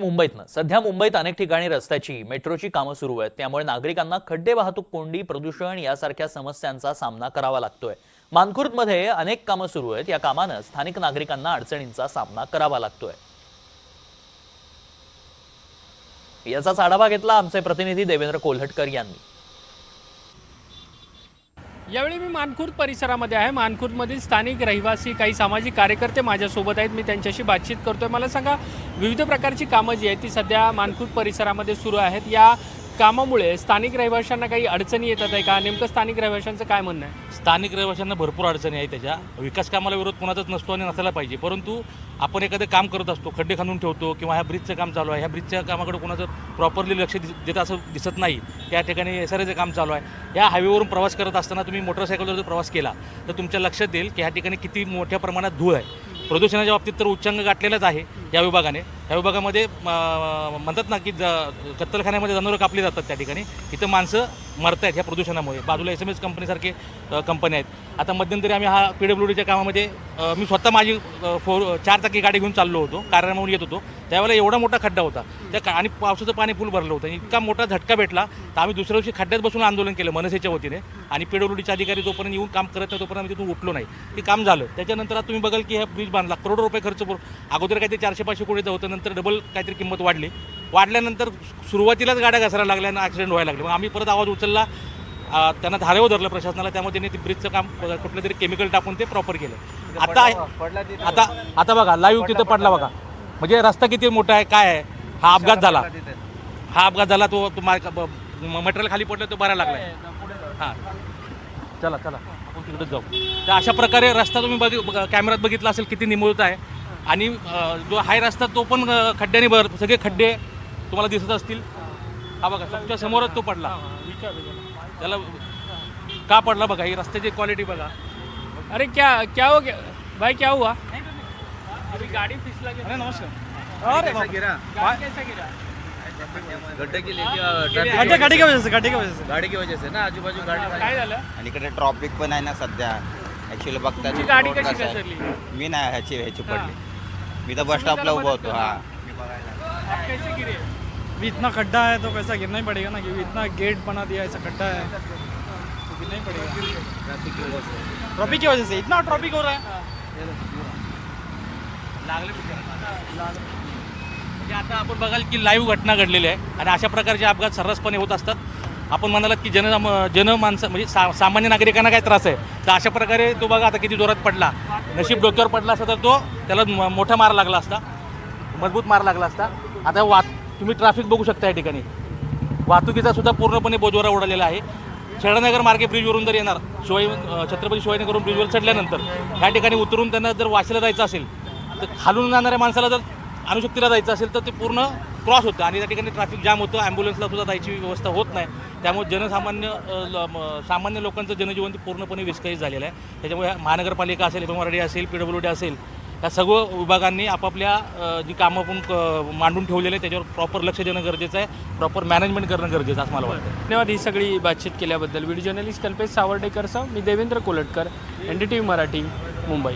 मुंबईतनं सध्या मुंबईत अनेक ठिकाणी रस्त्याची मेट्रोची कामं सुरू आहेत। त्यामुळे नागरिकांना खड्डे, वाहतूक कोंडी, प्रदूषण यासारख्या समस्यांचा सामना करावा लागतोय। मानखुर्दमध्ये अनेक कामं सुरू आहेत। या कामानं स्थानिक नागरिकांना अडचणींचा सामना करावा लागतोय। याचाच आढावा घेतला आमचे प्रतिनिधी देवेंद्र कोल्हटकर यांनी। यावेळी मी मानखुर्द परिसरामध्ये आहे। मानखुर्दमधील स्थानिक रहिवासी काही सामाजिक कार्यकर्ते माझ्यासोबत आहेत। मी त्यांच्याशी बातचीत करतोय। मला सांगा, विविध प्रकारची कामं जी आहेत ती सध्या मानखुर्द परिसरामध्ये सुरू आहेत। या कामामुळे स्थानिक रहिवाशांना काही अडचणी येतात आहे का? नेमकं स्थानिक रहिवाशांचं काय म्हणणं आहे? स्थानिक रहिवाशांना भरपूर अडचणी आहे। त्याच्या विकास कामाला विरोध कोणाचाच नसतो आणि नसायला पाहिजे, परंतु आपण एखादं काम करत असतो, खड्डे खणून ठेवतो किंवा ह्या ब्रिजचं काम चालू आहे, ह्या ब्रिजच्या कामाकडे कोणाचं प्रॉपरली लक्ष देतं असं दिसत नाही। त्या ठिकाणी एसआरएचं काम चालू आहे। या हायवेवरून प्रवास करत असताना तुम्ही मोटरसायकलवर जर प्रवास केला तर तुमच्या लक्षात येईल की ह्या ठिकाणी किती मोठ्या प्रमाणात धूळ आहे। प्रदूषणाच्या बाबतीत तर उच्चांक गाठलेलाच आहे या विभागाने। या विभागामध्ये म्हणतात ना की कत्तलखान्यामध्ये जनावरं कापली जातात, त्या ठिकाणी इथं माणसं मरत आहेत ह्या प्रदूषणामुळे। बाजूला SMS कंपनीसारखे कंपन्या आहेत। आता मध्यंतरी आम्ही हा PWDच्या कामामध्ये मी स्वतः माझी 4 चाकी गाडी घेऊन चाललो होतो, कार्यालयावरून येत होतो। त्यावेळेला एवढा मोठा खड्डा होता त्या आणि पावसाचं पाणी फुल भरलं होतं। इतका मोठा झटका भेटला तर आम्ही दुसऱ्या दिवशी खड्ड्यात बसून आंदोलन केलं मनसेच्या वतीने। आणि PWDचे अधिकारी जोपर्यंत येऊन काम करत नाही तोपर्यंत आम्ही तिथून उठलो नाही। ते काम झालं। त्याच्यानंतर आता तुम्ही बघाल की हा ब्रिज बांधला, करोडो रुपये खर्च करून। अगोदर काहीतरी 400-500 कोटीचं होतं, नंतर डबल काहीतरी किंमत वाढल्यानंतर सुरुवातीलाच गाड्या घसरायला लागल्या आणि ॲक्सिडेंट व्हायला लागले। मग आम्ही परत आवाज उचलला, त्यांना धारेवर धरलं प्रशासनाला। त्यामुळे त्यांनी ते ब्रिजचं काम कुठलं तरी केमिकल टाकून ते प्रॉपर केलं। आता बघा लाईव्ह तिथं पडला बघा, म्हणजे रस्ता किती मोठा आहे काय आहे। हा अपघात झाला तो मटेरियल खाली पडलं तो भरायला लागलाय। हां चला आपण तिकडेच जाऊ। तर अशा प्रकारे रस्ता तुम्ही कॅमेऱ्यात बघितला असेल किती निमुळता आहे। आणि जो हाय रस्ता तो पण खड्ड्याने सगळे खड्डे तुम्हाला दिसत असतील। हा बघा तुमच्या समोरच तो पडला। त्याला का पडला बघा, ही रस्त्याची क्वालिटी बघा। अरे क्या हो गया भाई, क्या हुआ? अभी गाड़ी फिसला गया। अरे नमस्कार। अरे कैसा गिरा? कैसा गिरा? गड्ढे की गाड़ी की वजह से गाड़ी की वजह से ना, आजूबाजू गाड़ी काय झालं? आणि इकडे ट्रॉफिक पण आहे ना सध्या। ॲक्च्युली बघता तुझी गाडी कशी घसरली? मी नाही ह्याची पडली। मी तर बस स्टॉपला उभा होतो। हाँ आप कैसे गिरे? भी इतना खड्डा है तो कैसा गिरना ही पड़ेगा ना, क्योंकि इतना गेट बना दिया, ऐसा खड्डा है तो गिरना ही पड़ेगा। ट्रॉफिक की वजह से इतना ट्रॉफिक हो रहा है। म्हणजे आता आपण बघाल की लाईव्ह घटना घडलेल्या आहे आणि अशा प्रकारचे अपघात सर्रासपणे होत असतात। आपण म्हणालात की जनमानसं म्हणजे सामान्य नागरिकांना काय त्रास आहे, तर अशा प्रकारे तो बघा आता किती जोरात पडला। नशीब डोक्यावर पडला असता तर त्याला मोठा मार लागला असता, मजबूत मार लागला असता। आता तुम्ही ट्रॅफिक बघू शकता या ठिकाणी वाहतुकीचा सुद्धा पूर्णपणे बोजवारा उडालेला आहे। शहरनगर मार्गे ब्रिजवरून जर येणार छत्रपती शिवाजीनगरवरून ब्रिजवर चढल्यानंतर ह्या ठिकाणी उतरून त्यांना जर वाशीला जायचं असेल तर खालून जाणाऱ्या माणसाला जर अणुशक्तीला जायचं असेल तर ते पूर्ण क्रॉस होतं आणि त्या ठिकाणी ट्रॅफिक जाम होतं। ॲम्ब्युलन्सला सुद्धा जायची व्यवस्था होत नाही। त्यामुळे सामान्य लोकांचं जनजीवन पूर्णपणे विस्कळीत झालेलं आहे। त्याच्यामुळे महानगरपालिका असेल, MMRD असेल, PWD असेल, या सर्व विभागांनी आपापल्या जी कामं पण मांडून ठेवलेले आहे त्याच्यावर प्रॉपर लक्ष देणं गरजेचं आहे, प्रॉपर मॅनेजमेंट करणं गरजेचं असं मला वाटतं। धन्यवाद ही सगळी बातचीत केल्याबद्दल। व्हिडिओ जर्नलिस्ट कल्पेश सावर्डेकरसह मी देवेंद्र कोल्हटकर, NDTV मराठी, मुंबई।